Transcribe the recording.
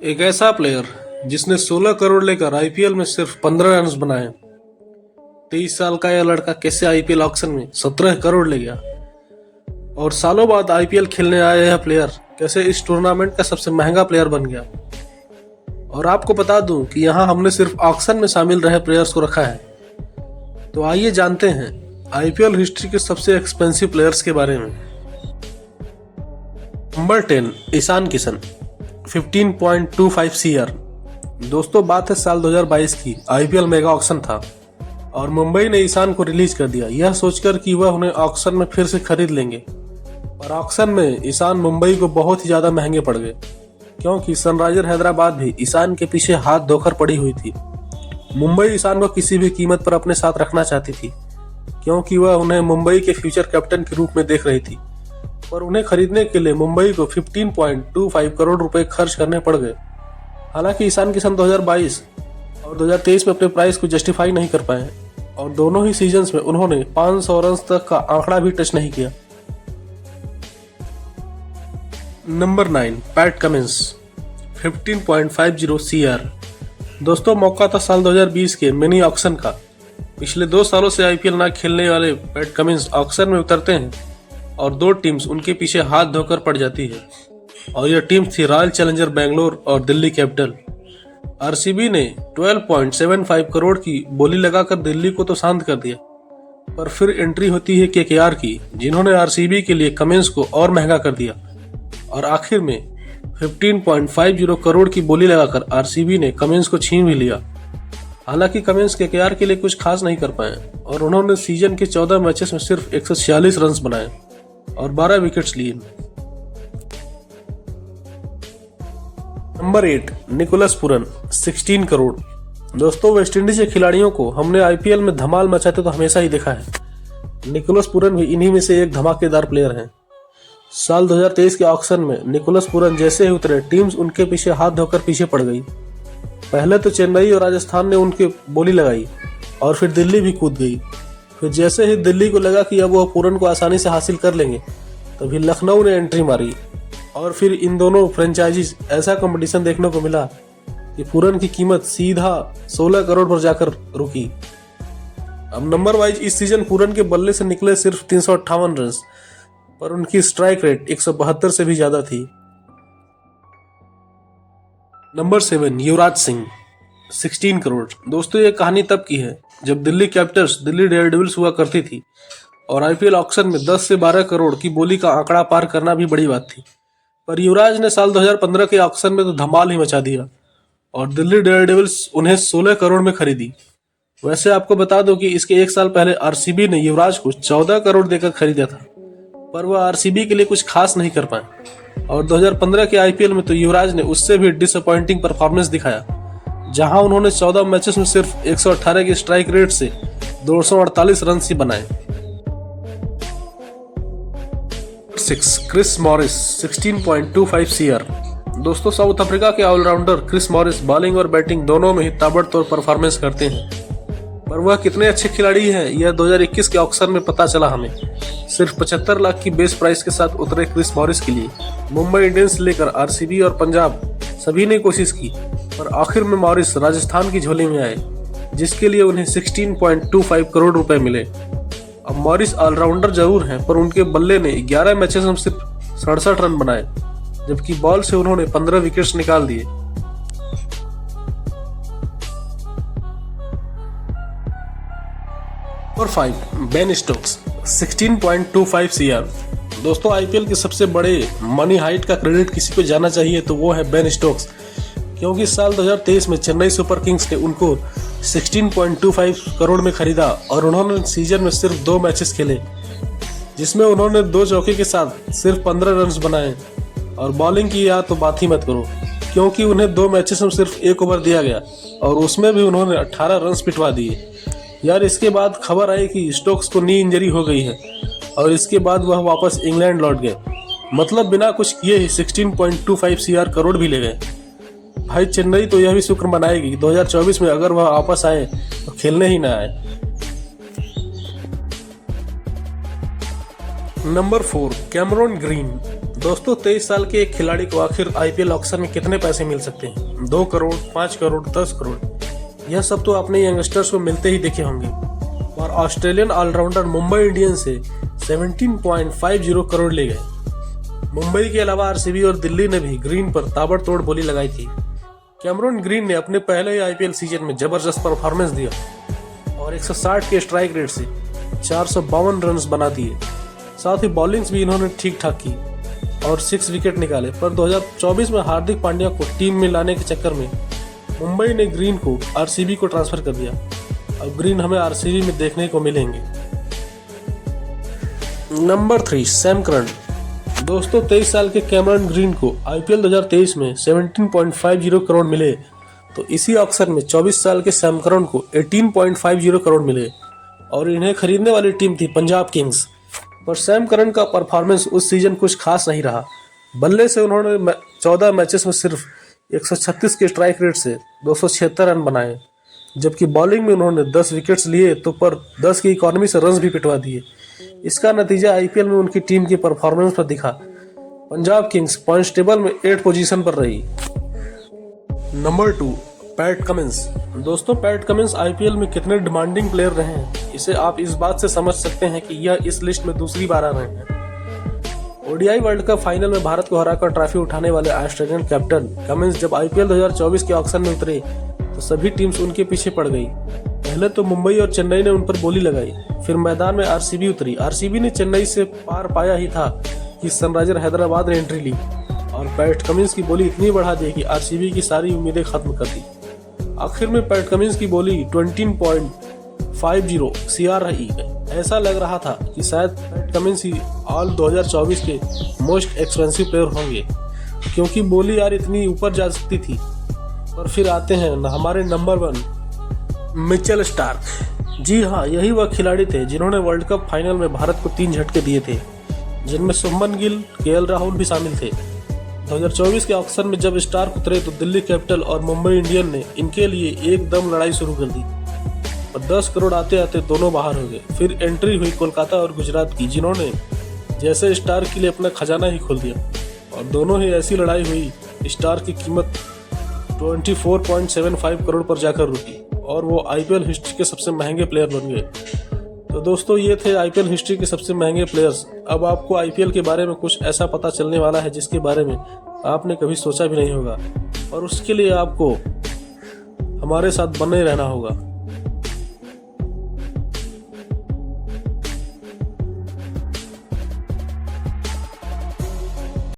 एक ऐसा प्लेयर जिसने 16 करोड़ लेकर आईपीएल में सिर्फ 15 रन बनाए। 23 साल का यह लड़का कैसे आईपीएल ऑक्शन में 17 करोड़ ले गया और सालों बाद आईपीएल खेलने आया यह प्लेयर कैसे इस टूर्नामेंट का सबसे महंगा प्लेयर बन गया। और आपको बता दूं कि यहाँ हमने सिर्फ ऑक्शन में शामिल रहे प्लेयर्स को रखा है। तो आइए जानते हैं आईपीएल हिस्ट्री के सबसे एक्सपेंसिव प्लेयर्स के बारे में। Number 10 Ishan Kishan 15.25 CR. दोस्तों बात है साल 2022 की। आईपीएल मेगा ऑक्शन था और मुंबई ने ईशान को रिलीज कर दिया यह सोचकर कि वह उन्हें ऑक्शन में फिर से खरीद लेंगे। और ऑक्शन में ईशान मुंबई को बहुत ही ज्यादा महंगे पड़ गए क्योंकि सनराइजर हैदराबाद भी ईशान के पीछे हाथ धोकर पड़ी हुई थी। मुंबई ईशान को किसी भी कीमत पर अपने साथ रखना चाहती थी क्योंकि वह उन्हें मुंबई के फ्यूचर कैप्टन के रूप में देख रही थी। पर उन्हें खरीदने के लिए मुंबई को 15.25 करोड़ रुपए खर्च करने पड़ गए। हालांकि ईशान किशन 2022 और 2023 में अपने प्राइस को जस्टिफाई नहीं कर पाए और दोनों ही सीजन्स में उन्होंने 500 रन तक का आंकड़ा भी टच नहीं किया। Number 9 PAT Cummins 15.50 CR. दोस्तों मौका था साल 2020 के मिनी ऑक्शन का। पिछले 2 सालों से आईपीएल ना खेलने वाले पैट कमिंस ऑक्शन में उतरते हैं और 2 टीम्स उनके पीछे हाथ धोकर पड़ जाती है और यह टीम थी रॉयल चैलेंजर बैंगलोर और दिल्ली कैपिटल। आरसीबी ने 12.75 करोड़ की बोली लगाकर दिल्ली को तो शांत कर दिया, पर फिर एंट्री होती है केकेआर की जिन्होंने आरसीबी के लिए कमिंस को और महंगा कर दिया और आखिर में 15.50 करोड़ की बोली लगाकर आरसीबी ने कमिंस को छीन भी लिया। हालांकि कमिंस केकेआर के लिए कुछ खास नहीं कर पाए और उन्होंने सीजन के 14 मैचेस में सिर्फ 146 रन बनाए और 12 विकेट्स लिए। Number 8 Nicholas Pooran 16 crore. दोस्तों वेस्टइंडीज के खिलाड़ियों को हमने आईपीएल में धमाल मचाते तो हमेशा ही देखा है। निकोलस पूरन भी इन्हीं में से एक धमाकेदार प्लेयर हैं। साल 2023 के ऑक्शन में निकोलस पूरन जैसे ही उतरे टीम्स उनके पीछे हाथ धोकर पीछे पड़ गई। पहले तो चेन्नई और राजस्थान ने उनके बोली लगाई और फिर दिल्ली भी कूद गई। फिर जैसे ही दिल्ली को लगा कि अब वह पूरन को आसानी से हासिल कर लेंगे तभी लखनऊ ने एंट्री मारी और फिर इन दोनों फ्रेंचाइजीज ऐसा कंपटीशन देखने को मिला कि पूरन की कीमत सीधा 16 करोड़ पर जाकर रुकी। अब नंबर वाइज इस सीजन पूरन के बल्ले से निकले सिर्फ 358 रन, पर उनकी स्ट्राइक रेट 172 से भी ज्यादा थी। नंबर 7 युवराज सिंह 16 करोड़। दोस्तों ये कहानी तब की है जब दिल्ली कैपिटल्स दिल्ली डेयरडेविल्स हुआ करती थी और आईपीएल ऑक्शन में 10 से 12 करोड़ की बोली का आंकड़ा पार करना भी बड़ी बात थी। पर युवराज ने साल 2015 के ऑक्शन में तो धमाल ही मचा दिया और दिल्ली डेयरडेविल्स उन्हें 16 करोड़ में खरीदी। वैसे आपको बता दो कि इसके 1 साल पहले आरसीबी ने युवराज को 14 करोड़ देकर खरीदा था, पर वह आरसीबी के लिए कुछ खास नहीं कर पाए और 2015 के आईपीएल में तो युवराज ने उससे भी डिसअपॉइंटिंग परफॉर्मेंस दिखाया जहां उन्होंने 14 मैचेस में सिर्फ 118 की स्ट्राइक रेट से 248 रन ही बनाए। 6 क्रिस मॉरिस 16.25 सीआर। दोस्तों साउथ अफ्रीका के ऑलराउंडर क्रिस मॉरिस बॉलिंग और बैटिंग दोनों में ही ताबड़तोड़ परफॉर्मेंस करते हैं, पर वह कितने अच्छे खिलाड़ी हैं यह 2021 के ऑक्शन में पता चला हमें। सिर्फ 75 लाख की बेस प्राइस के साथ उतरे क्रिस मॉरिस के लिए मुंबई इंडियंस लेकर आरसीबी और पंजाब सभी ने कोशिश की, पर आखिर में मॉरिस राजस्थान की झोली में आए जिसके लिए उन्हें 16.25 करोड़ रुपए मिले। अब मॉरिस ऑलराउंडर जरूर हैं, पर उनके बल्ले ने 11 मैचेस में सिर्फ 67 रन बनाए जबकि बॉल से उन्होंने 15 विकेट्स निकाल दिए। Number 5 Ben Stokes 16.25 CR. दोस्तों आईपीएल के सबसे बड़े मनी हाइट का क्रेडिट किसी को जाना चाहिए तो वो है बेन स्टोक्स, क्योंकि साल 2023 में चेन्नई सुपर किंग्स ने उनको 16.25 करोड़ में खरीदा और उन्होंने सीजन में सिर्फ 2 मैचेस खेले जिसमें उन्होंने 2 चौके के साथ सिर्फ 15 रन बनाए और बॉलिंग की या तो बात ही मत करो क्योंकि उन्हें 2 मैचेस में सिर्फ 1 ओवर दिया गया और उसमें भी उन्होंने 18 रन पिटवा दिए। यार इसके बाद खबर आई कि स्टोक्स को नी इंजरी हो गई है और इसके बाद वह वापस इंग्लैंड लौट गए, मतलब बिना कुछ किए ही 16.25 सीआर करोड़ भी ले गए। भाई चेन्नई तो यह भी शुक्र मनाएगी 2024 में अगर वह वापस आए तो खेलने ही ना आए। नंबर 4 कैमरॉन ग्रीन दोस्तों 23 साल के एक खिलाड़ी को आखिर आईपीएल ऑक्शन में कितने पैसे मिल सकते हैं? 2 करोड़, 5 करोड़, 10 करोड़, यह सब तो अपने यंगस्टर्स को मिलते ही देखे होंगे। और ऑस्ट्रेलियन ऑलराउंडर मुंबई इंडियंस से 17.50 करोड़ ले गए। मुंबई के अलावा आरसीबी और दिल्ली ने भी ग्रीन पर ताबड़तोड़ बोली लगाई थी। कैमरून ग्रीन ने अपने पहले आईपीएल सीजन में जबरदस्त परफॉर्मेंस दिया और 160 के स्ट्राइक रेट से 452 रन बना दिए। साथ ही बॉलिंग्स भी इन्होंने ठीक ठाक की और 6 विकेट निकाले। पर 2024 में हार्दिक पांड्या को टीम में लाने के चक्कर में मुंबई ने ग्रीन को आरसीबी को ट्रांसफर कर दिया। अब ग्रीन हमें आरसीबी में देखने को मिलेंगे। Number 3, Sam Curran. दोस्तों 23 साल के कैमरन ग्रीन को आईपीएल 2023 में 17.50 करोड़ मिले, तो इसी ऑक्शन में 24 साल के सैम करन को 18.50 करोड़ मिले और इन्हें खरीदने वाली टीम थी पंजाब किंग्स। पर सैम करन का परफॉर्मेंस उस सीजन कुछ खास नहीं रहा। बल्ले से उन्होंने 14 मैचेस में सिर्फ 136 के स्ट्राइक रेट से 276 रन बनाए, जबकि बॉलिंग में उन्होंने 10 विकेट्स लिए तो पर 10 की इकॉनमी से रन भी पिटवा दिए। इसका नतीजा आईपीएल में उनकी टीम की परफॉर्मेंस पर दिखा। पंजाब किंग्स पॉइंट्स टेबल में 8 पोजीशन पर रही। Number 2, PAT Cummins. दोस्तों पैट कमिंस आईपीएल में कितने डिमांडिंग प्लेयर रहे हैं, इसे आप इस बात से समझ सकते हैं कि यह इस लिस्ट में दूसरी बार आ रहे हैं। ओडीआई वर्ल्ड कप फाइनल में भारत को हराकर ट्रॉफी उठाने वाले ऑस्ट्रेलियन कैप्टन कमिंस जब आईपीएल 2024 के ऑक्शन में उतरे तो सभी टीम्स उनके पीछे पड़ गई। पहले तो मुंबई और चेन्नई ने उन पर बोली लगाई, फिर मैदान में आरसीबी उतरी। आरसीबी ने चेन्नई से पार पाया ही था कि सनराइजर हैदराबाद ने एंट्री ली और पैट कमिंस की बोली इतनी बढ़ा दी कि आरसीबी की सारी उम्मीदें खत्म कर दी। आखिर में पैट कमिंस की बोली 20.50 CR रही। ऐसा लग रहा था कि शायद पैट कमिंस ही ऑल 2024 के मोस्ट एक्सपेंसिव प्लेयर होंगे, क्योंकि बोली यार इतनी ऊपर जा सकती थी। और फिर आते हैं हमारे नंबर 1, मिचेल स्टार्क। जी हाँ, यही वह खिलाड़ी थे जिन्होंने वर्ल्ड कप फाइनल में भारत को 3 झटके दिए थे, जिनमें शुभमन गिल, केएल राहुल भी शामिल थे। 2024 के ऑक्शन में जब स्टार्क उतरे तो दिल्ली कैपिटल और मुंबई इंडियन ने इनके लिए एकदम लड़ाई शुरू कर दी और 10 करोड़ आते आते दोनों बाहर हो गए। फिर एंट्री हुई कोलकाता और गुजरात की, जिन्होंने जैसे स्टार्क के लिए अपना खजाना ही खोल दिया और दोनों ही ऐसी लड़ाई हुई। स्टार्क की कीमत 24.75 करोड़ पर जाकर रुकी और वो आईपीएल हिस्ट्री के सबसे महंगे प्लेयर बन गए। तो दोस्तों ये थे आईपीएल हिस्ट्री के सबसे महंगे प्लेयर्स। अब आपको आईपीएल के बारे में कुछ ऐसा पता चलने वाला है जिसके बारे में आपने कभी सोचा भी नहीं होगा, और उसके लिए आपको हमारे साथ बने रहना होगा।